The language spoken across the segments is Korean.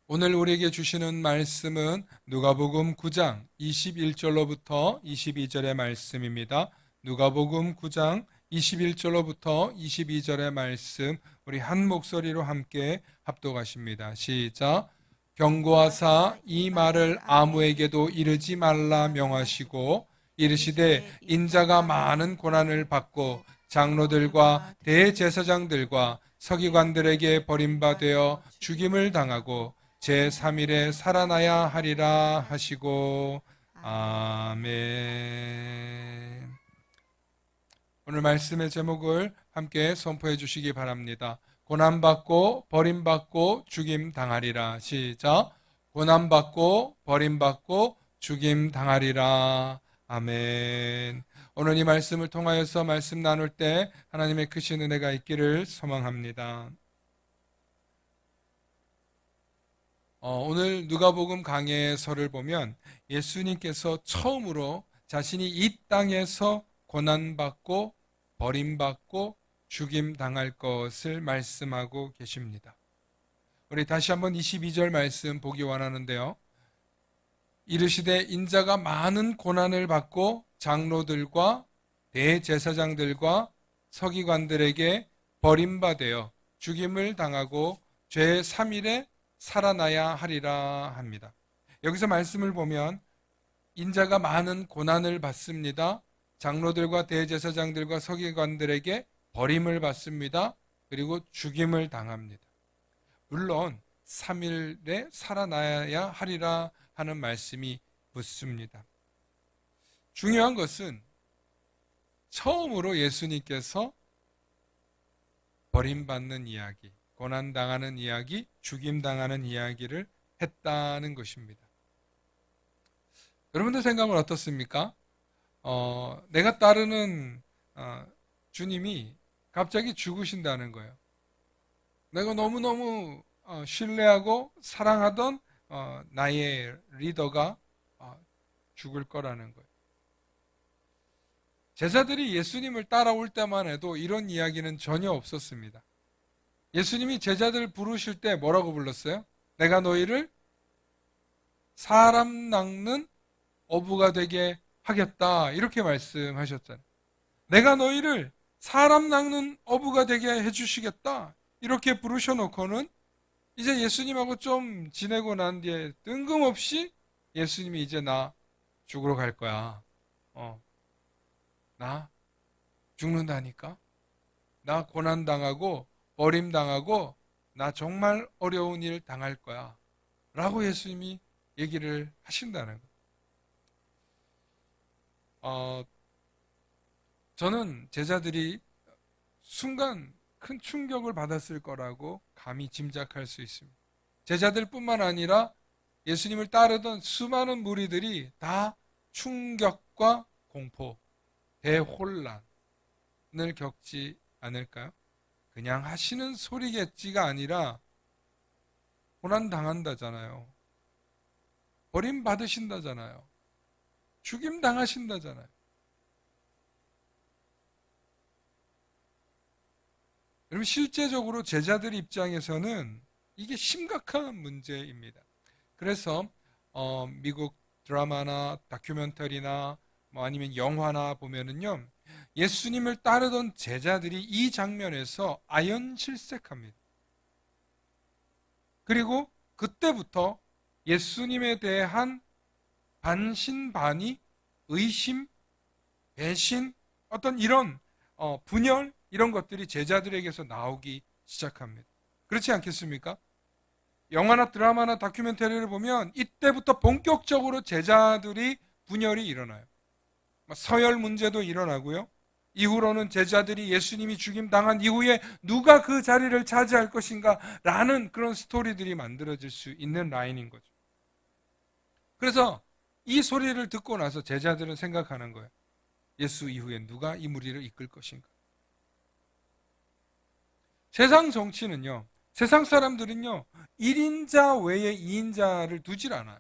오늘 우리에게 주시는 말씀은 누가복음 9장 21절로부터 22절의 말씀입니다. 누가복음 9장 21절로부터 22절의 말씀, 우리 한 목소리로 함께 합독하십니다. 시작. 경고하사 이 말을 아무에게도 이르지 말라 명하시고 이르시되 인자가 많은 고난을 받고 장로들과 대제사장들과 서기관들에게 버림받아 죽임을 당하고 제3일에 살아나야 하리라 하시고 아멘. 오늘 말씀의 제목을 함께 선포해 주시기 바랍니다. 고난받고 버림받고 죽임 당하리라. 시작. 고난받고 버림받고 죽임 당하리라. 아멘. 오늘 이 말씀을 통하여서 말씀 나눌 때 하나님의 크신 은혜가 있기를 소망합니다. 오늘 누가복음 강해서를 보면 예수님께서 처음으로 자신이 이 땅에서 고난받고 버림받고 죽임당할 것을 말씀하고 계십니다. 우리 다시 한번 22절 말씀 보기 원하는데요. 이르시되 인자가 많은 고난을 받고 장로들과 대제사장들과 서기관들에게 버림받아 죽임을 당하고 제3일에 살아나야 하리라 합니다. 여기서 말씀을 보면 인자가 많은 고난을 받습니다. 장로들과 대제사장들과 서기관들에게 버림을 받습니다. 그리고 죽임을 당합니다. 물론 3일에 살아나야 하리라 하는 말씀이 붙습니다. 중요한 것은 처음으로 예수님께서 버림받는 이야기, 고난당하는 이야기, 죽임당하는 이야기를 했다는 것입니다. 여러분들 생각은 어떻습니까? 내가 따르는 주님이 갑자기 죽으신다는 거예요. 내가 너무너무 신뢰하고 사랑하던 나의 리더가 죽을 거라는 거예요. 제자들이 예수님을 따라올 때만 해도 이런 이야기는 전혀 없었습니다. 예수님이 제자들을 부르실 때 뭐라고 불렀어요? 내가 너희를 사람 낚는 어부가 되게 하겠다, 이렇게 말씀하셨잖아요. 내가 너희를 사람 낚는 어부가 되게 해주시겠다, 이렇게 부르셔놓고는 이제 예수님하고 좀 지내고 난 뒤에 뜬금없이 예수님이 이제 나 죽으러 갈 거야. 나 죽는다니까? 나 고난당하고 버림당하고 나 정말 어려운 일 당할 거야 라고 예수님이 얘기를 하신다는 거예요. 저는 제자들이 순간 큰 충격을 받았을 거라고 감히 짐작할 수 있습니다. 제자들뿐만 아니라 예수님을 따르던 수많은 무리들이 다 충격과 공포, 대혼란을 겪지 않을까요? 그냥 하시는 소리겠지가 아니라 고난당한다잖아요. 버림받으신다잖아요. 죽임당하신다잖아요. 여러분, 실제적으로 제자들 입장에서는 이게 심각한 문제입니다. 그래서 미국 드라마나 다큐멘터리나 아니면 영화나 보면은요, 예수님을 따르던 제자들이 이 장면에서 아연실색합니다. 그리고 그때부터 예수님에 대한 반신반의, 의심, 배신, 어떤 이런 분열, 이런 것들이 제자들에게서 나오기 시작합니다. 그렇지 않겠습니까? 영화나 드라마나 다큐멘터리를 보면 이때부터 본격적으로 제자들이 분열이 일어나요. 서열 문제도 일어나고요. 이후로는 제자들이 예수님이 죽임당한 이후에 누가 그 자리를 차지할 것인가 라는 그런 스토리들이 만들어질 수 있는 라인인 거죠. 그래서 이 소리를 듣고 나서 제자들은 생각하는 거예요. 예수 이후에 누가 이 무리를 이끌 것인가. 세상 정치는요, 세상 사람들은요, 1인자 외에 2인자를 두질 않아요.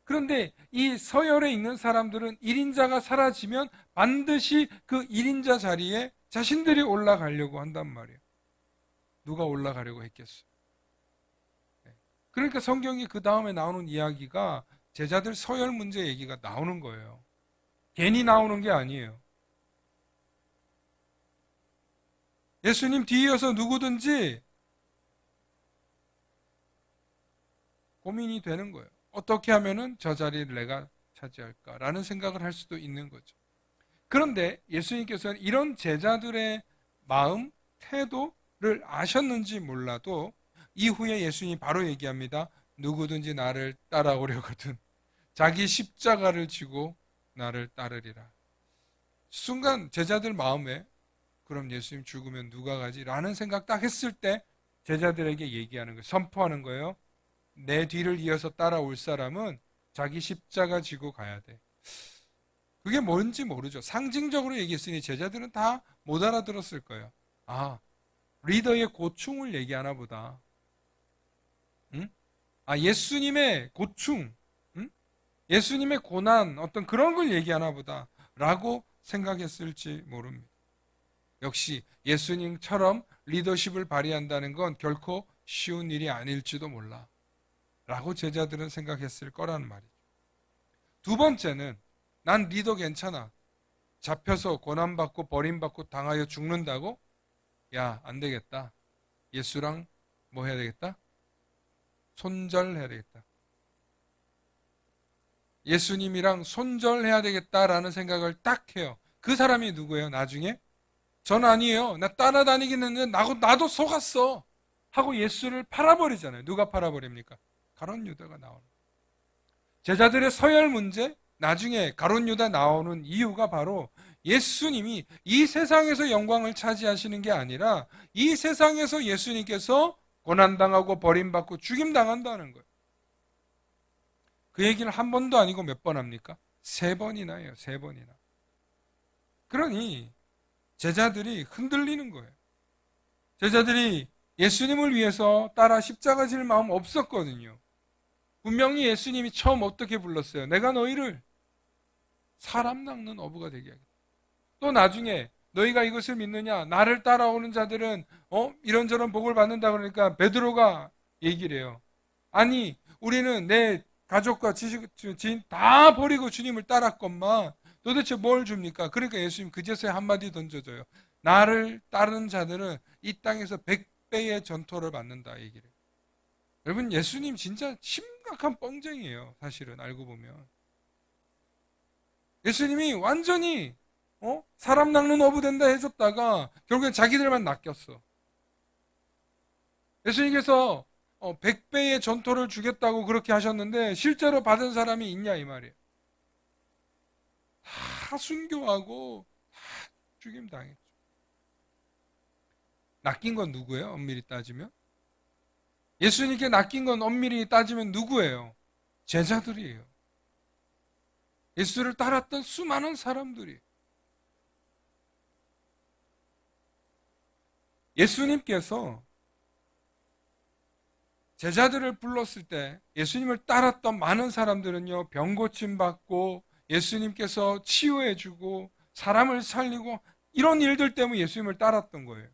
그런데 이 서열에 있는 사람들은 1인자가 사라지면 반드시 그 1인자 자리에 자신들이 올라가려고 한단 말이에요. 누가 올라가려고 했겠어요? 그러니까 성경이 그 다음에 나오는 이야기가 제자들 서열 문제 얘기가 나오는 거예요. 괜히 나오는 게 아니에요. 예수님 뒤에 이어서 누구든지 고민이 되는 거예요. 어떻게 하면은 저 자리를 내가 차지할까라는 생각을 할 수도 있는 거죠. 그런데 예수님께서는 이런 제자들의 마음, 태도를 아셨는지 몰라도 이후에 예수님이 바로 얘기합니다. 누구든지 나를 따라오려거든 자기 십자가를 지고 나를 따르리라. 순간 제자들 마음에 그럼 예수님 죽으면 누가 가지? 라는 생각 딱 했을 때 제자들에게 얘기하는 거예요. 선포하는 거예요. 내 뒤를 이어서 따라올 사람은 자기 십자가 지고 가야 돼. 그게 뭔지 모르죠. 상징적으로 얘기했으니 제자들은 다 못 알아들었을 거예요. 아, 리더의 고충을 얘기하나 보다. 응? 아, 예수님의 고충, 응? 예수님의 고난, 어떤 그런 걸 얘기하나 보다. 라고 생각했을지 모릅니다. 역시 예수님처럼 리더십을 발휘한다는 건 결코 쉬운 일이 아닐지도 몰라. 라고 제자들은 생각했을 거라는 말이죠. 두 번째는 난 리더 괜찮아. 잡혀서 고난받고 버림받고 당하여 죽는다고? 야, 안 되겠다. 예수랑 뭐 해야 되겠다? 손절해야 되겠다. 예수님이랑 손절해야 되겠다라는 생각을 딱 해요. 그 사람이 누구예요? 나중에? 전 아니에요. 나 따라다니긴 했는데 나도 속았어. 하고 예수를 팔아버리잖아요. 누가 팔아버립니까? 가룟 유다가 나오는. 제자들의 서열 문제, 나중에 가룟 유다 나오는 이유가 바로 예수님이 이 세상에서 영광을 차지하시는 게 아니라 이 세상에서 예수님께서 고난당하고 버림받고 죽임당한다는 거예요. 그 얘기를 한 번도 아니고 몇 번 합니까? 세 번이나 해요. 세 번이나. 그러니 제자들이 흔들리는 거예요. 제자들이 예수님을 위해서 따라 십자가 질 마음 없었거든요. 분명히 예수님이 처음 어떻게 불렀어요? 내가 너희를 사람 낚는 어부가 되게 하겠다. 또 나중에 너희가 이것을 믿느냐? 나를 따라오는 자들은 이런저런 복을 받는다 그러니까 베드로가 얘기를 해요. 아니 우리는 내 가족과 지인 다 버리고 주님을 따랐건만 도대체 뭘 줍니까? 그러니까 예수님 그제서야 한마디 던져줘요. 나를 따르는 자들은 이 땅에서 100배의 전토를 받는다 얘기를 해요. 여러분 예수님 진짜 심각한 뻥쟁이에요. 사실은 알고 보면. 예수님이 완전히 사람 낚는 어부 된다 해줬다가 결국엔 자기들만 낚였어. 예수님께서 100배의 전토를 주겠다고 그렇게 하셨는데 실제로 받은 사람이 있냐 이 말이에요. 다 순교하고 다 죽임 당했죠. 낚인 건 누구예요? 엄밀히 따지면 예수님께 낚인 건 엄밀히 따지면 누구예요? 제자들이에요. 예수를 따랐던 수많은 사람들이. 예수님께서 제자들을 불렀을 때 예수님을 따랐던 많은 사람들은요, 병 고침 받고 예수님께서 치유해주고 사람을 살리고 이런 일들 때문에 예수님을 따랐던 거예요.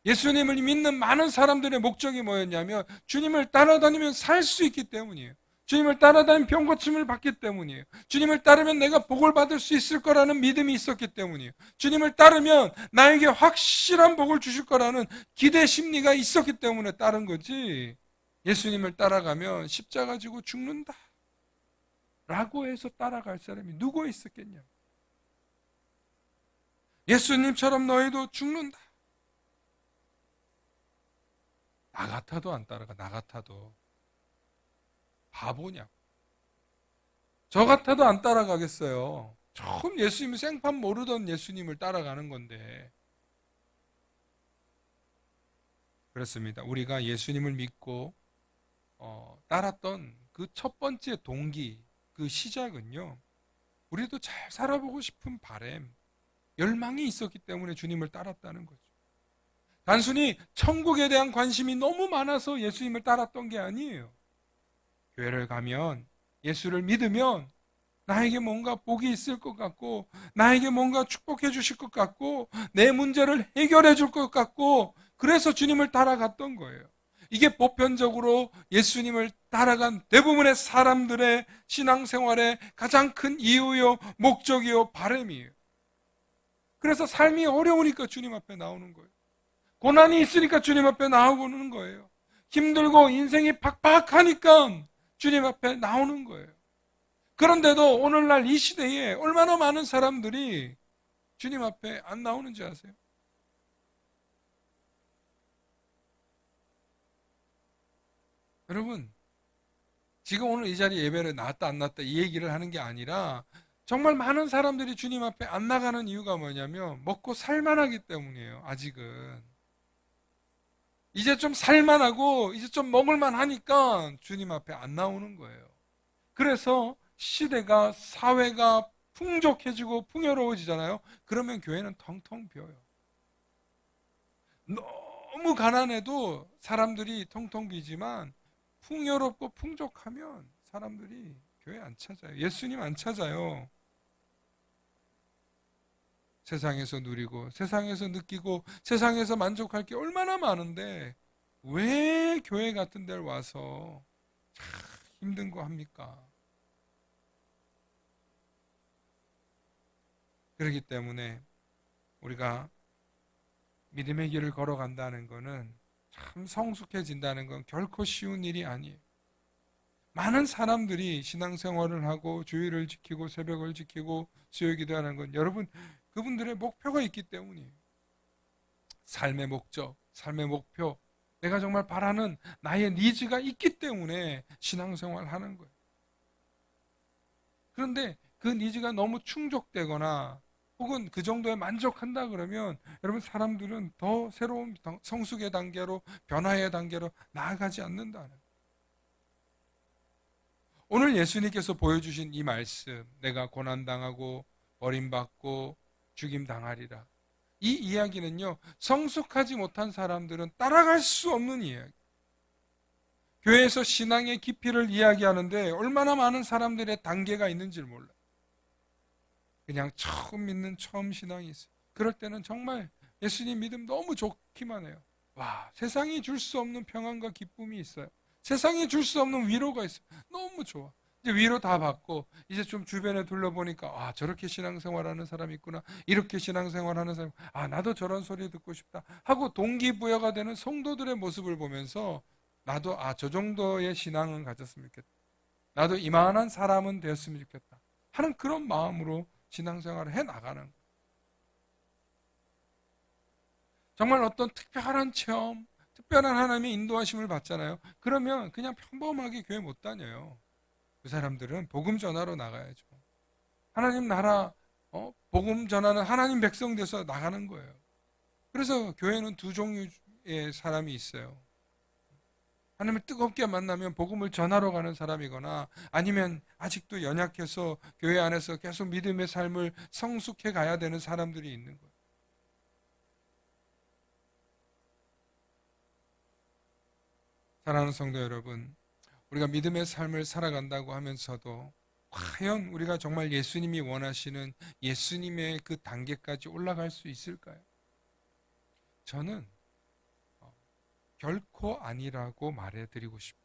예수님을 믿는 많은 사람들의 목적이 뭐였냐면 주님을 따라다니면 살 수 있기 때문이에요. 주님을 따라다니면 병 고침을 받기 때문이에요. 주님을 따르면 내가 복을 받을 수 있을 거라는 믿음이 있었기 때문이에요. 주님을 따르면 나에게 확실한 복을 주실 거라는 기대 심리가 있었기 때문에 따른 거지. 예수님을 따라가면 십자가 지고 죽는다 라고 해서 따라갈 사람이 누구 있었겠냐. 예수님처럼 너희도 죽는다. 나 같아도 안 따라가. 나 같아도 바보냐. 저 같아도 안 따라가겠어요. 처음 예수님 생판 모르던 예수님을 따라가는 건데. 그렇습니다. 우리가 예수님을 믿고 따랐던 그 첫 번째 동기, 그 시작은요, 우리도 잘 살아보고 싶은 바람, 열망이 있었기 때문에 주님을 따랐다는 거죠. 단순히 천국에 대한 관심이 너무 많아서 예수님을 따랐던 게 아니에요. 교회를 가면, 예수를 믿으면 나에게 뭔가 복이 있을 것 같고, 나에게 뭔가 축복해 주실 것 같고, 내 문제를 해결해 줄 것 같고, 그래서 주님을 따라갔던 거예요. 이게 보편적으로 예수님을 따라간 대부분의 사람들의 신앙생활의 가장 큰 이유요, 목적이요, 바람이에요. 그래서 삶이 어려우니까 주님 앞에 나오는 거예요. 고난이 있으니까 주님 앞에 나오는 거예요. 힘들고 인생이 팍팍하니까 주님 앞에 나오는 거예요. 그런데도 오늘날 이 시대에 얼마나 많은 사람들이 주님 앞에 안 나오는지 아세요? 여러분, 지금 오늘 이 자리에 예배를 나왔다 안 나왔다 이 얘기를 하는 게 아니라 정말 많은 사람들이 주님 앞에 안 나가는 이유가 뭐냐면 먹고 살만하기 때문이에요. 아직은. 이제 좀 살만하고 이제 좀 먹을만 하니까 주님 앞에 안 나오는 거예요. 그래서 시대가 사회가 풍족해지고 풍요로워지잖아요. 그러면 교회는 텅텅 비어요. 너무 가난해도 사람들이 텅텅 비지만 풍요롭고 풍족하면 사람들이 교회 안 찾아요. 예수님 안 찾아요. 세상에서 누리고 세상에서 느끼고 세상에서 만족할 게 얼마나 많은데 왜 교회 같은 데를 와서 참 힘든 거 합니까? 그렇기 때문에 우리가 믿음의 길을 걸어간다는 것은 참 성숙해진다는 건 결코 쉬운 일이 아니에요. 많은 사람들이 신앙생활을 하고 주일을 지키고 새벽을 지키고 수요기도하는 건 여러분 그분들의 목표가 있기 때문이에요. 삶의 목적, 삶의 목표, 내가 정말 바라는 나의 니즈가 있기 때문에 신앙생활을 하는 거예요. 그런데 그 니즈가 너무 충족되거나 혹은 그 정도에 만족한다 그러면 여러분 사람들은 더 새로운 성숙의 단계로 변화의 단계로 나아가지 않는다는 거예요. 오늘 예수님께서 보여주신 이 말씀, 내가 고난당하고 버림받고 죽임당하리라. 이 이야기는요, 성숙하지 못한 사람들은 따라갈 수 없는 이야기. 교회에서 신앙의 깊이를 이야기하는데 얼마나 많은 사람들의 단계가 있는지를 몰라요. 그냥 처음 믿는 처음 신앙이 있어요. 그럴 때는 정말 예수님 믿음 너무 좋기만 해요. 와, 세상이 줄 수 없는 평안과 기쁨이 있어요. 세상이 줄 수 없는 위로가 있어요. 너무 좋아. 이제 위로 다 받고 이제 좀 주변에 둘러보니까 아, 저렇게 신앙생활하는 사람이 있구나. 이렇게 신앙생활하는 사람, 아, 나도 저런 소리 듣고 싶다 하고 동기부여가 되는 성도들의 모습을 보면서 나도 아, 저 정도의 신앙은 가졌으면 좋겠다. 나도 이만한 사람은 되었으면 좋겠다 하는 그런 마음으로 신앙생활을 해 나가는 거예요. 정말 어떤 특별한 체험, 특별한 하나님의 인도하심을 받잖아요. 그러면 그냥 평범하게 교회 못 다녀요. 그 사람들은 복음 전하러 나가야죠. 하나님 나라 복음 전하는 하나님 백성 돼서 나가는 거예요. 그래서 교회는 두 종류의 사람이 있어요. 하나님을 뜨겁게 만나면 복음을 전하러 가는 사람이거나 아니면 아직도 연약해서 교회 안에서 계속 믿음의 삶을 성숙해 가야 되는 사람들이 있는 거예요. 사랑하는 성도 여러분, 우리가 믿음의 삶을 살아간다고 하면서도 과연 우리가 정말 예수님이 원하시는 예수님의 그 단계까지 올라갈 수 있을까요? 저는 결코 아니라고 말해드리고 싶어요.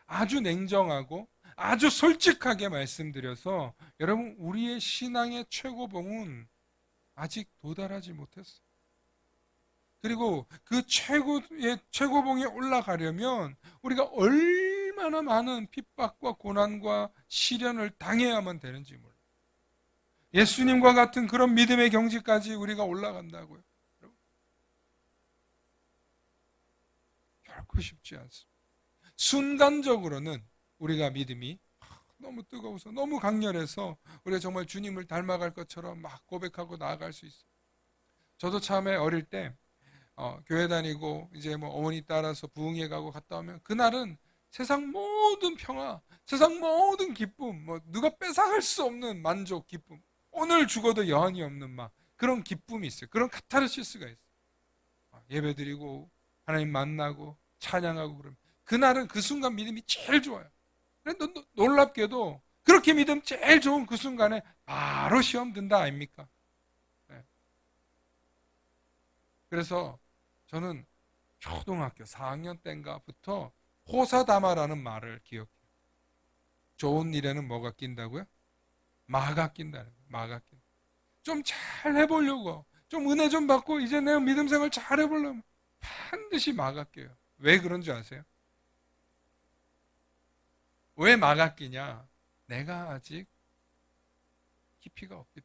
아주 냉정하고 아주 솔직하게 말씀드려서 여러분 우리의 신앙의 최고봉은 아직 도달하지 못했어요. 그리고 그 최고의 최고봉에 올라가려면 우리가 얼마나 많은 핍박과 고난과 시련을 당해야만 되는지 몰라요. 예수님과 같은 그런 믿음의 경지까지 우리가 올라간다고요. 결코 쉽지 않습니다. 순간적으로는 우리가 믿음이 너무 뜨거워서 너무 강렬해서 우리가 정말 주님을 닮아갈 것처럼 막 고백하고 나아갈 수 있어요. 저도 처음에 어릴 때 교회 다니고 이제 뭐 어머니 따라서 부흥회 가고 갔다 오면 그날은 세상 모든 평화, 세상 모든 기쁨, 뭐 누가 뺏어갈 수 없는 만족, 기쁨, 오늘 죽어도 여한이 없는 막 그런 기쁨이 있어요. 그런 카타르시스가 있어요. 예배드리고 하나님 만나고 찬양하고 그러면 그날은 그 순간 믿음이 제일 좋아요. 놀랍게도 그렇게 믿음 제일 좋은 그 순간에 바로 시험 든다 아닙니까? 네. 그래서 저는 초등학교 4학년 때인가부터 호사다마라는 말을 기억해요. 좋은 일에는 뭐가 낀다고요? 마가 낀다는 거예요. 마가 낀다. 좀 잘 해보려고, 좀 은혜 좀 받고 이제 내가 믿음 생활 잘 해보려면 반드시 마가 껴요. 왜 그런 줄 아세요? 왜 마가 끼냐? 내가 아직 깊이가 없기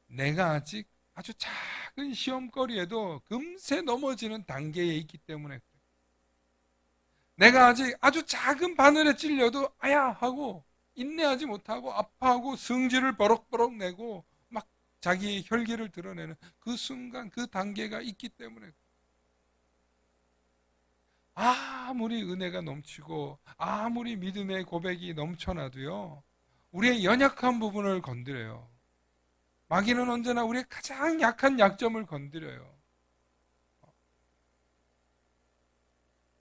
때문에. 내가 아직 아주 작은 시험거리에도 금세 넘어지는 단계에 있기 때문에 그래요. 내가 아직 아주 작은 바늘에 찔려도 아야 하고 인내하지 못하고 아파하고 성질을 버럭버럭 내고 막 자기의 혈기를 드러내는 그 순간 그 단계가 있기 때문에 아무리 은혜가 넘치고 아무리 믿음의 고백이 넘쳐나도요 우리의 연약한 부분을 건드려요. 마귀는 언제나 우리의 가장 약한 약점을 건드려요.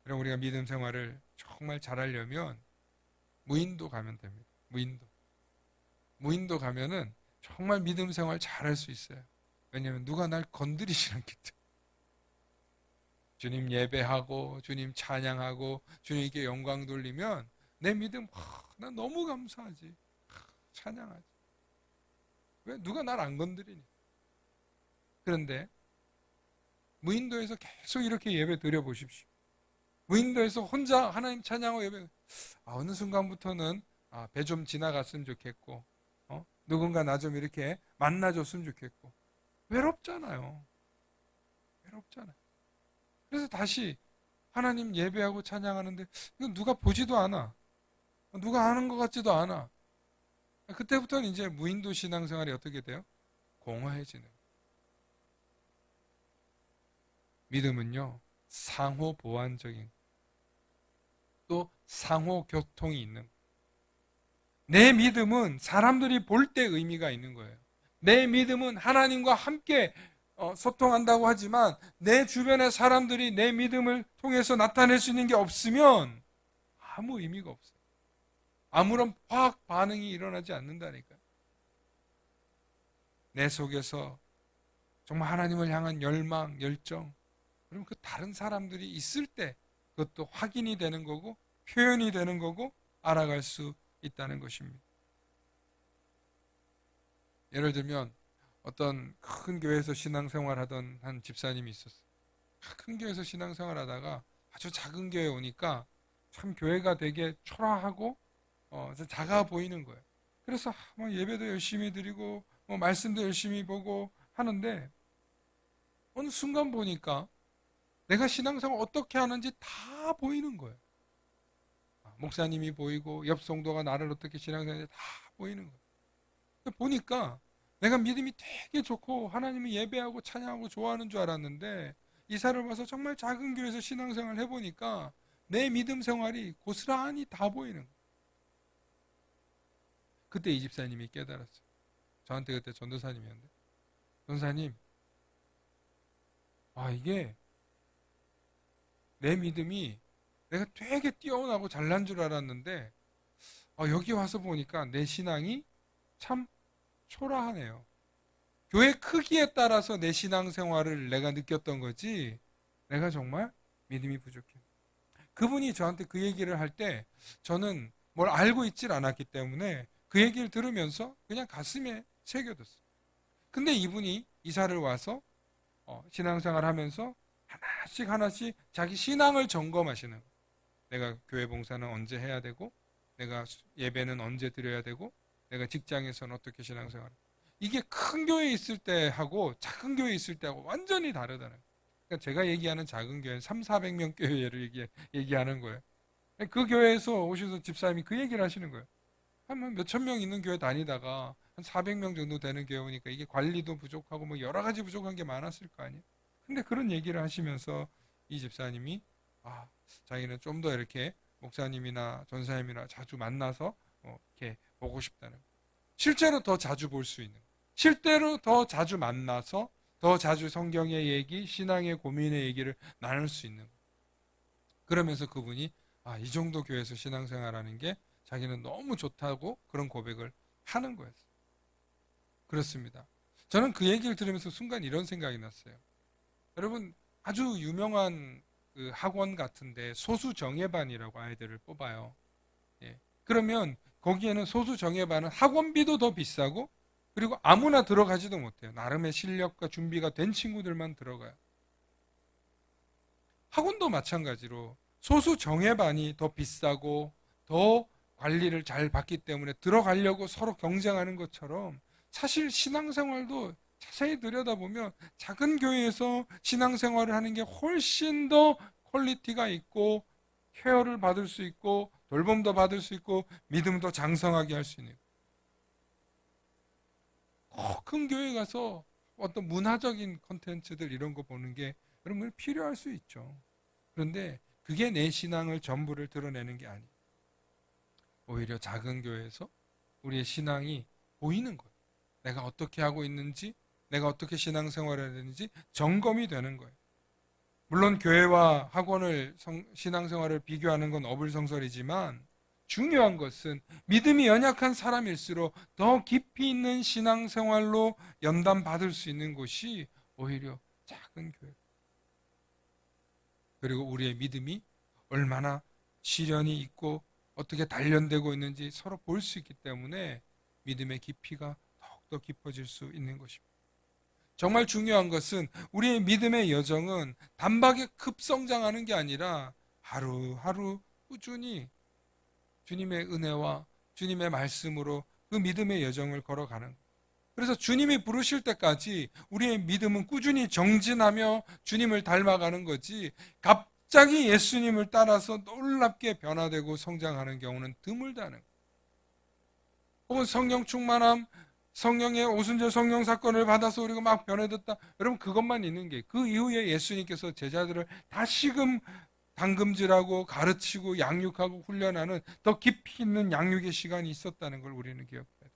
그럼 우리가 믿음 생활을 정말 잘하려면 무인도 가면 됩니다. 무인도 가면은 정말 믿음 생활 잘할 수 있어요. 왜냐하면 누가 날 건드리지 않기 때문에. 주님 예배하고 주님 찬양하고 주님께 영광 돌리면 내 믿음 나 너무 감사하지. 찬양하지. 왜? 누가 날 안 건드리니. 그런데 무인도에서 계속 이렇게 예배 드려보십시오. 무인도에서 혼자 하나님 찬양하고 예배, 어느 순간부터는 배 좀 지나갔으면 좋겠고, 누군가 나 좀 이렇게 만나줬으면 좋겠고, 외롭잖아요. 외롭잖아요. 그래서 다시 하나님 예배하고 찬양하는데, 이건 누가 보지도 않아. 누가 아는 것 같지도 않아. 그때부터는 이제 무인도 신앙생활이 어떻게 돼요? 공허해지는. 믿음은요, 상호 보완적인, 또 상호 교통이 있는. 내 믿음은 사람들이 볼 때 의미가 있는 거예요. 내 믿음은 하나님과 함께 소통한다고 하지만 내 주변의 사람들이 내 믿음을 통해서 나타낼 수 있는 게 없으면 아무 의미가 없어요. 아무런 화학 반응이 일어나지 않는다니까요. 내 속에서 정말 하나님을 향한 열망, 열정, 그럼 그 다른 사람들이 있을 때 그것도 확인이 되는 거고 표현이 되는 거고 알아갈 수 있다는 것입니다. 예를 들면 어떤 큰 교회에서 신앙생활하던 한 집사님이 있었어요. 큰 교회에서 신앙생활하다가 아주 작은 교회에 오니까 참 교회가 되게 초라하고 작아 보이는 거예요. 그래서 뭐 예배도 열심히 드리고 뭐 말씀도 열심히 보고 하는데 어느 순간 보니까 내가 신앙생활 어떻게 하는지 다 보이는 거예요. 목사님이 보이고 옆 성도가 나를 어떻게 신앙생활하는지 다 보이는 거예요. 보니까 내가 믿음이 되게 좋고 하나님을 예배하고 찬양하고 좋아하는 줄 알았는데 이사를 와서 정말 작은 교회에서 신앙생활을 해보니까 내 믿음 생활이 고스란히 다 보이는 거예요. 그때 이 집사님이 깨달았어요. 저한테 그때 전도사님이었는데 전도사님, 이게 내 믿음이 내가 되게 뛰어나고 잘난 줄 알았는데 여기 와서 보니까 내 신앙이 참 초라하네요. 교회 크기에 따라서 내 신앙생활을 내가 느꼈던 거지 내가 정말 믿음이 부족해. 그분이 저한테 그 얘기를 할 때 저는 뭘 알고 있질 않았기 때문에 그 얘기를 들으면서 그냥 가슴에 새겨뒀어요. 근데 이분이 이사를 와서 신앙생활 하면서 하나씩 하나씩 자기 신앙을 점검하시는 거예요. 내가 교회 봉사는 언제 해야 되고 내가 예배는 언제 드려야 되고 내가 직장에서는 어떻게 신앙생활을. 이게 큰 교회에 있을 때하고 작은 교회에 있을 때하고 완전히 다르다는 거예요. 그러니까 제가 얘기하는 작은 교회는 3, 400명 교회를 얘기하는 거예요. 그 교회에서 오셔서 집사님이 그 얘기를 하시는 거예요. 한 몇천 명 있는 교회 다니다가 한 400명 정도 되는 교회 오니까 이게 관리도 부족하고 뭐 여러 가지 부족한 게 많았을 거 아니에요. 근데 그런 얘기를 하시면서 이 집사님이 자기는 좀 더 이렇게 목사님이나 전사님이나 자주 만나서 이렇게 보고 싶다는 거예요. 실제로 더 자주 볼 수 있는, 실제로 더 자주 만나서 더 자주 성경의 얘기, 신앙의 고민의 얘기를 나눌 수 있는. 그러면서 그분이 이 정도 교회에서 신앙생활하는 게 자기는 너무 좋다고 그런 고백을 하는 거였어요. 그렇습니다. 저는 그 얘기를 들으면서 순간 이런 생각이 났어요. 여러분 아주 유명한 그 학원 같은데 소수정예반이라고 아이들을 뽑아요. 예. 그러면 거기에는 소수정예반은 학원비도 더 비싸고 그리고 아무나 들어가지도 못해요. 나름의 실력과 준비가 된 친구들만 들어가요. 학원도 마찬가지로 소수정예반이 더 비싸고 더 관리를 잘 받기 때문에 들어가려고 서로 경쟁하는 것처럼 사실 신앙생활도 자세히 들여다보면 작은 교회에서 신앙생활을 하는 게 훨씬 더 퀄리티가 있고 케어를 받을 수 있고 돌봄도 받을 수 있고 믿음도 장성하게 할 수 있는 큰 교회 가서 어떤 문화적인 컨텐츠들 이런 거 보는 게 여러분 필요할 수 있죠. 그런데 그게 내 신앙을 전부를 드러내는 게 아니에요. 오히려 작은 교회에서 우리의 신앙이 보이는 거예요. 내가 어떻게 하고 있는지, 내가 어떻게 신앙생활을 하는지 점검이 되는 거예요. 물론 교회와 학원을 신앙생활을 비교하는 건 어불성설이지만 중요한 것은 믿음이 연약한 사람일수록 더 깊이 있는 신앙생활로 연단받을 수 있는 곳이 오히려 작은 교회. 그리고 우리의 믿음이 얼마나 시련이 있고 어떻게 단련되고 있는지 서로 볼 수 있기 때문에 믿음의 깊이가 더욱더 깊어질 수 있는 것입니다. 정말 중요한 것은 우리의 믿음의 여정은 단박에 급성장하는 게 아니라 하루하루 꾸준히 주님의 은혜와 주님의 말씀으로 그 믿음의 여정을 걸어가는 거예요. 그래서 주님이 부르실 때까지 우리의 믿음은 꾸준히 정진하며 주님을 닮아가는 거지 갑자기 예수님을 따라서 놀랍게 변화되고 성장하는 경우는 드물다는 거예요. 혹은 성령 충만함, 성령의 오순절 성령 사건을 받아서 우리가 막 변해졌다. 여러분 그것만 있는 게 그 이후에 예수님께서 제자들을 다시금 당금질하고 가르치고 양육하고 훈련하는 더 깊이 있는 양육의 시간이 있었다는 걸 우리는 기억해야 돼요.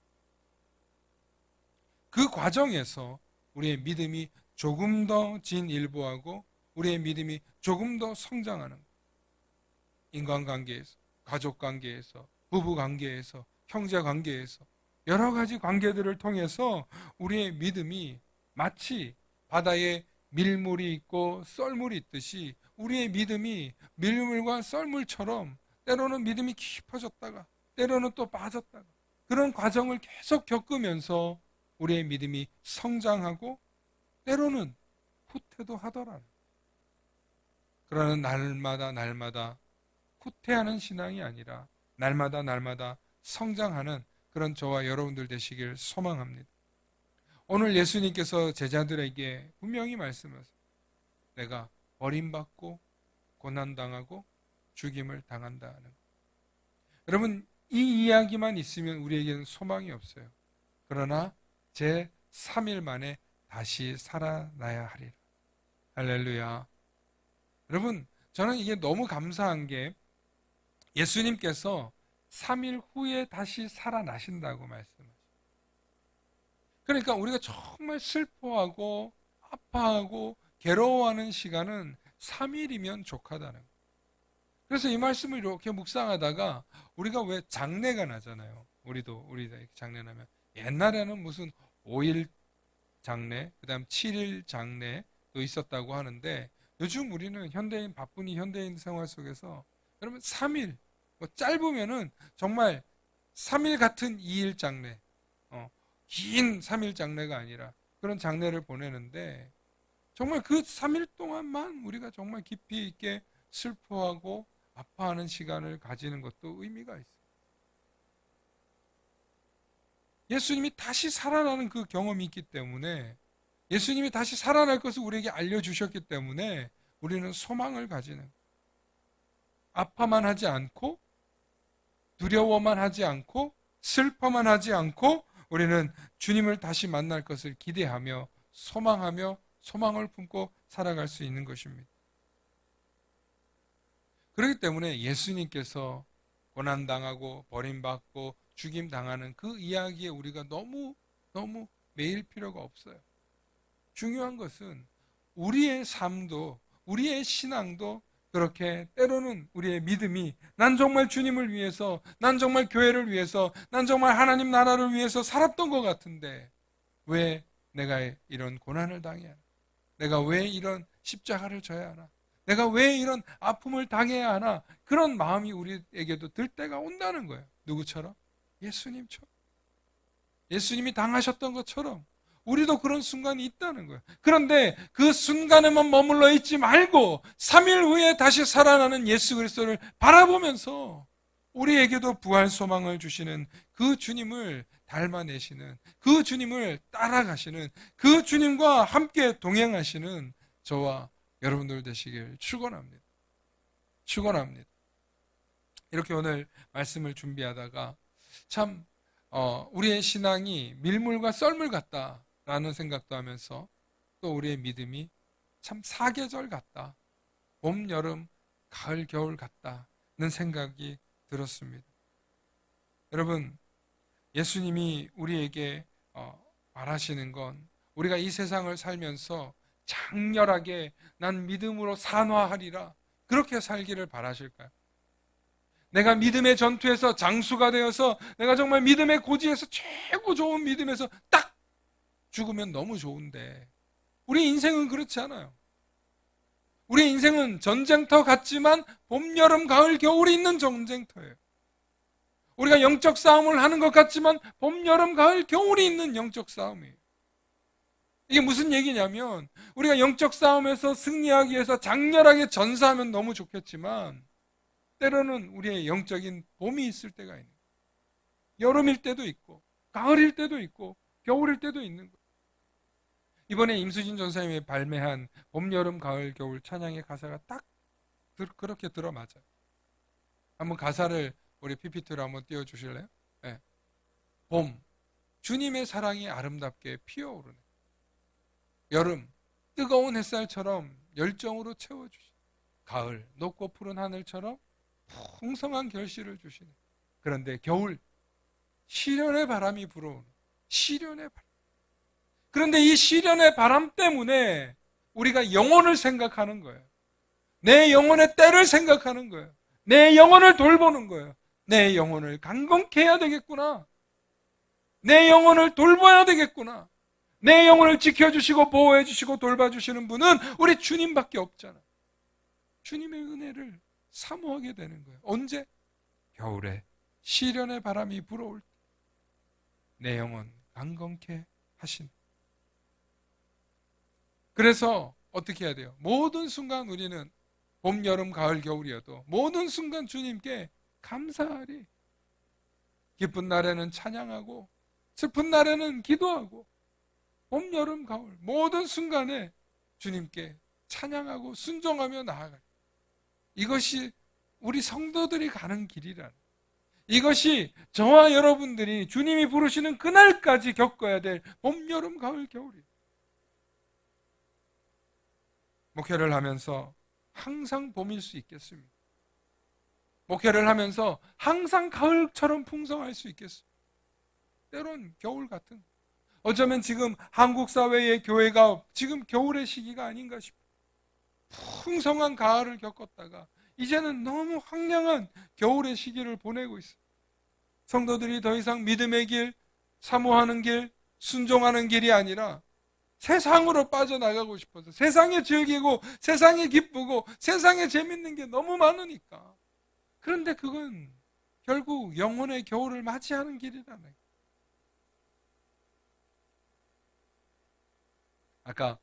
그 과정에서 우리의 믿음이 조금 더 진일보하고 우리의 믿음이 조금 더 성장하는 거예요. 인간관계에서, 가족관계에서, 부부관계에서, 형제관계에서 여러 가지 관계들을 통해서 우리의 믿음이 마치 바다에 밀물이 있고 썰물이 있듯이 우리의 믿음이 밀물과 썰물처럼 때로는 믿음이 깊어졌다가 때로는 또 빠졌다가 그런 과정을 계속 겪으면서 우리의 믿음이 성장하고 때로는 후퇴도 하더라는. 그러는 날마다 후퇴하는 신앙이 아니라 날마다 성장하는 그런 저와 여러분들 되시길 소망합니다. 오늘 예수님께서 제자들에게 분명히 말씀하세요. 내가 버림받고 고난당하고 죽임을 당한다는 것. 여러분 이 이야기만 있으면 우리에게는 소망이 없어요. 그러나 제 3일 만에 다시 살아나야 하리라. 할렐루야. 여러분 저는 이게 너무 감사한 게 예수님께서 3일 후에 다시 살아나신다고 말씀하시죠. 그러니까 우리가 정말 슬퍼하고 아파하고 괴로워하는 시간은 3일이면 족하다는 거예요. 그래서 이 말씀을 이렇게 묵상하다가 우리가 왜 장례가 나잖아요. 우리도 장례 나면 옛날에는 무슨 5일 장례, 그 다음 7일 장례도 있었다고 하는데 요즘 우리는 바쁜 현대인 생활 속에서 여러분 3일, 뭐 짧으면은 정말 3일 같은 2일 장례, 긴 3일 장례가 아니라 그런 장례를 보내는데 정말 그 3일 동안만 우리가 정말 깊이 있게 슬퍼하고 아파하는 시간을 가지는 것도 의미가 있어요. 예수님이 다시 살아나는 그 경험이 있기 때문에 예수님이 다시 살아날 것을 우리에게 알려주셨기 때문에 우리는 소망을 가지는 아파만 하지 않고 두려워만 하지 않고 슬퍼만 하지 않고 우리는 주님을 다시 만날 것을 기대하며 소망하며 소망을 품고 살아갈 수 있는 것입니다. 그렇기 때문에 예수님께서 고난당하고 버림받고 죽임당하는 그 이야기에 우리가 너무 매일 필요가 없어요. 중요한 것은 우리의 삶도 우리의 신앙도 그렇게 때로는 우리의 믿음이 난 정말 주님을 위해서 난 정말 교회를 위해서 난 정말 하나님 나라를 위해서 살았던 것 같은데 왜 내가 이런 고난을 당해야 내가 왜 이런 십자가를 져야 하나? 내가 왜 이런 아픔을 당해야 하나? 그런 마음이 우리에게도 들 때가 온다는 거예요. 누구처럼? 예수님처럼. 예수님이 당하셨던 것처럼 우리도 그런 순간이 있다는 거예요. 그런데 그 순간에만 머물러 있지 말고 3일 후에 다시 살아나는 예수 그리스도를 바라보면서 우리에게도 부활 소망을 주시는 그 주님을 닮아내시는, 그 주님을 따라가시는, 그 주님과 함께 동행하시는 저와 여러분들 되시길 축원합니다. 축원합니다. 이렇게 오늘 말씀을 준비하다가 참 우리의 신앙이 밀물과 썰물 같다라는 생각도 하면서 또 우리의 믿음이 참 사계절 같다, 봄, 여름, 가을, 겨울 같다는 생각이 들었습니다. 여러분, 예수님이 우리에게 말하시는 건 우리가 이 세상을 살면서 장렬하게 난 믿음으로 산화하리라 그렇게 살기를 바라실까요? 내가 믿음의 전투에서 장수가 되어서 내가 정말 믿음의 고지에서 최고 좋은 믿음에서 딱 죽으면 너무 좋은데 우리 인생은 그렇지 않아요. 우리 인생은 전쟁터 같지만 봄, 여름, 가을, 겨울이 있는 전쟁터예요. 우리가 영적 싸움을 하는 것 같지만 봄, 여름, 가을, 겨울이 있는 영적 싸움이에요. 이게 무슨 얘기냐면 우리가 영적 싸움에서 승리하기 위해서 장렬하게 전사하면 너무 좋겠지만 때로는 우리의 영적인 봄이 있을 때가 있는 거예요. 여름일 때도 있고 가을일 때도 있고 겨울일 때도 있는 거예요. 이번에 임수진 전사님이 발매한 봄, 여름, 가을, 겨울 찬양의 가사가 딱 그렇게 들어맞아요. 한번 가사를 우리 PPT로 한번 띄워주실래요? 네. 봄, 주님의 사랑이 아름답게 피어오르네. 여름, 뜨거운 햇살처럼 열정으로 채워주시네. 가을, 높고 푸른 하늘처럼 풍성한 결실을 주시네. 그런데 겨울, 시련의 바람이 불어오네. 시련의 바람. 그런데 이 시련의 바람 때문에 우리가 영혼을 생각하는 거예요. 내 영혼의 때를 생각하는 거예요. 내 영혼을 돌보는 거예요. 내 영혼을 강건케 해야 되겠구나. 내 영혼을 돌봐야 되겠구나. 내 영혼을 지켜주시고 보호해주시고 돌봐주시는 분은 우리 주님밖에 없잖아. 주님의 은혜를 사모하게 되는 거예요. 언제? 겨울에 시련의 바람이 불어올 때 내 영혼 강건케 하신. 그래서 어떻게 해야 돼요? 모든 순간 우리는 봄, 여름, 가을, 겨울이어도 모든 순간 주님께 감사하리. 기쁜 날에는 찬양하고 슬픈 날에는 기도하고 봄, 여름, 가을 모든 순간에 주님께 찬양하고 순종하며 나아가리. 이것이 우리 성도들이 가는 길이라는, 이것이 저와 여러분들이 주님이 부르시는 그날까지 겪어야 될 봄, 여름, 가을, 겨울이에요. 목회를 하면서 항상 봄일 수 있겠습니다. 목회를 하면서 항상 가을처럼 풍성할 수 있겠습니다. 때론 겨울 같은, 어쩌면 지금 한국 사회의 교회가 지금 겨울의 시기가 아닌가 싶어요. 풍성한 가을을 겪었다가 이제는 너무 황량한 겨울의 시기를 보내고 있어요. 성도들이 더 이상 믿음의 길, 사모하는 길, 순종하는 길이 아니라 세상으로 빠져나가고 싶어서 세상에 즐기고 세상에 기쁘고 세상에 재밌는 게 너무 많으니까. 그런데 그건 결국 영혼의 겨울을 맞이하는 길이라는 거예요. 아까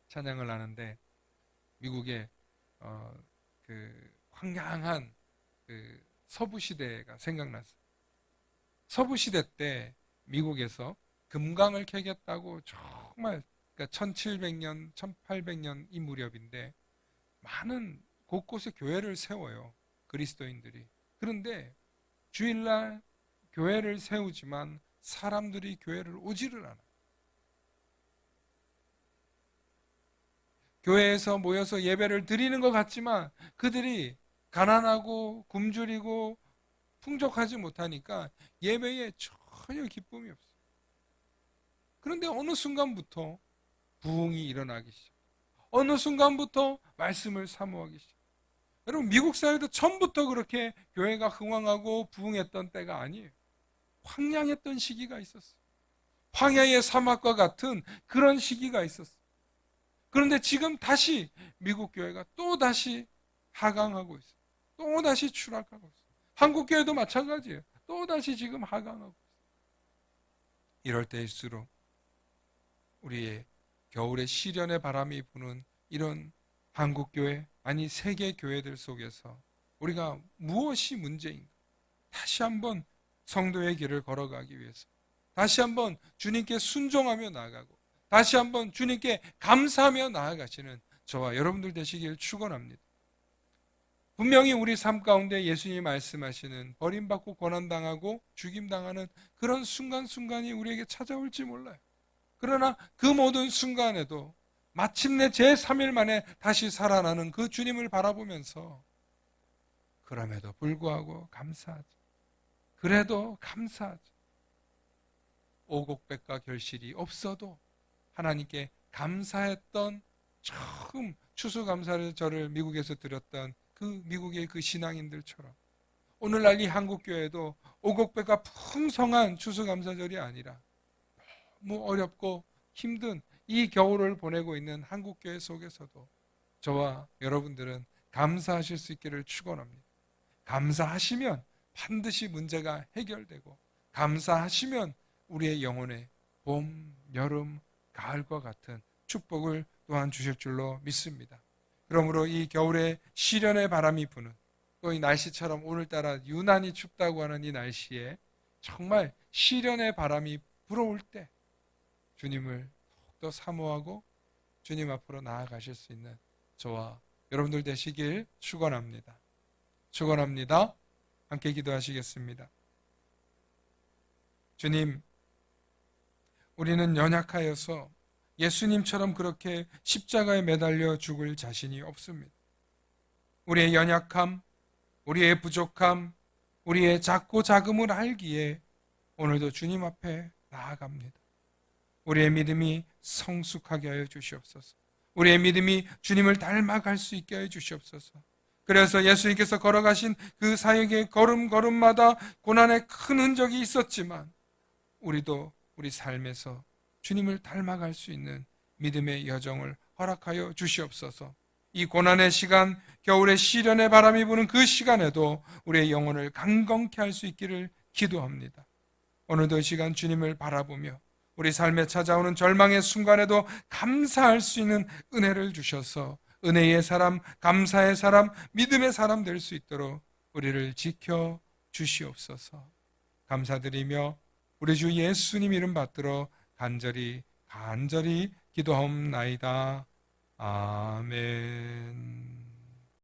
찬양을 하는데 미국의 그 황량한 그 서부 시대가 생각났어요. 서부 시대 때 미국에서 금강을 캐겠다고 정말 그러니까 1700년, 1800년 이 무렵인데 많은 곳곳에 교회를 세워요. 그리스도인들이. 그런데 주일날 교회를 세우지만 사람들이 교회를 오지를 않아요. 교회에서 모여서 예배를 드리는 것 같지만 그들이 가난하고 굶주리고 풍족하지 못하니까 예배에 전혀 기쁨이 없어요. 그런데 어느 순간부터 부흥이 일어나기 시작. 어느 순간부터 말씀을 사모하기 시작. 여러분 미국 사회도 처음부터 그렇게 교회가 흥왕하고 부흥했던 때가 아니에요. 황량했던 시기가 있었어요. 황야의 사막과 같은 그런 시기가 있었어요. 그런데 지금 다시 미국 교회가 또 다시 하강하고 있어요. 또 다시 추락하고 있어요. 한국 교회도 마찬가지예요. 또 다시 지금 하강하고 있어요. 이럴 때일수록 우리의 겨울에 시련의 바람이 부는 이런 한국 교회, 아니 세계 교회들 속에서 우리가 무엇이 문제인가? 다시 한번 성도의 길을 걸어가기 위해서 다시 한번 주님께 순종하며 나아가고 다시 한번 주님께 감사하며 나아가시는 저와 여러분들 되시길 축원합니다. 분명히 우리 삶 가운데 예수님이 말씀하시는 버림받고 고난당하고 죽임당하는 그런 순간순간이 우리에게 찾아올지 몰라요. 그러나 그 모든 순간에도 마침내 제3일 만에 다시 살아나는 그 주님을 바라보면서 그럼에도 불구하고 감사하죠. 그래도 감사하죠. 오곡백과 결실이 없어도 하나님께 감사했던 처음 추수감사를 저를 미국에서 드렸던 그 미국의 그 신앙인들처럼 오늘날 이 한국교회도 오곡백과 풍성한 추수감사절이 아니라 너무 어렵고 힘든 이 겨울을 보내고 있는 한국교회 속에서도 저와 여러분들은 감사하실 수 있기를 축원합니다. 감사하시면 반드시 문제가 해결되고 감사하시면 우리의 영혼에 봄, 여름, 가을과 같은 축복을 또한 주실 줄로 믿습니다. 그러므로 이 겨울에 시련의 바람이 부는 또 이 날씨처럼 오늘따라 유난히 춥다고 하는 이 날씨에 정말 시련의 바람이 불어올 때 주님을 더욱더 사모하고 주님 앞으로 나아가실 수 있는 저와 여러분들 되시길 축원합니다. 축원합니다. 함께 기도하시겠습니다. 주님, 우리는 연약하여서 예수님처럼 그렇게 십자가에 매달려 죽을 자신이 없습니다. 우리의 연약함, 우리의 부족함, 우리의 작고 작음을 알기에 오늘도 주님 앞에 나아갑니다. 우리의 믿음이 성숙하게 하여 주시옵소서. 우리의 믿음이 주님을 닮아갈 수 있게 하여 주시옵소서. 그래서 예수님께서 걸어가신 그 사역의 걸음걸음마다 고난의 큰 흔적이 있었지만 우리도 우리 삶에서 주님을 닮아갈 수 있는 믿음의 여정을 허락하여 주시옵소서. 이 고난의 시간, 겨울의 시련의 바람이 부는 그 시간에도 우리의 영혼을 강건케 할 수 있기를 기도합니다. 오늘도 이 시간 주님을 바라보며 우리 삶에 찾아오는 절망의 순간에도 감사할 수 있는 은혜를 주셔서 은혜의 사람, 감사의 사람, 믿음의 사람 될 수 있도록 우리를 지켜 주시옵소서. 감사드리며 우리 주 예수님 이름 받들어 간절히 기도하옵나이다. 아멘.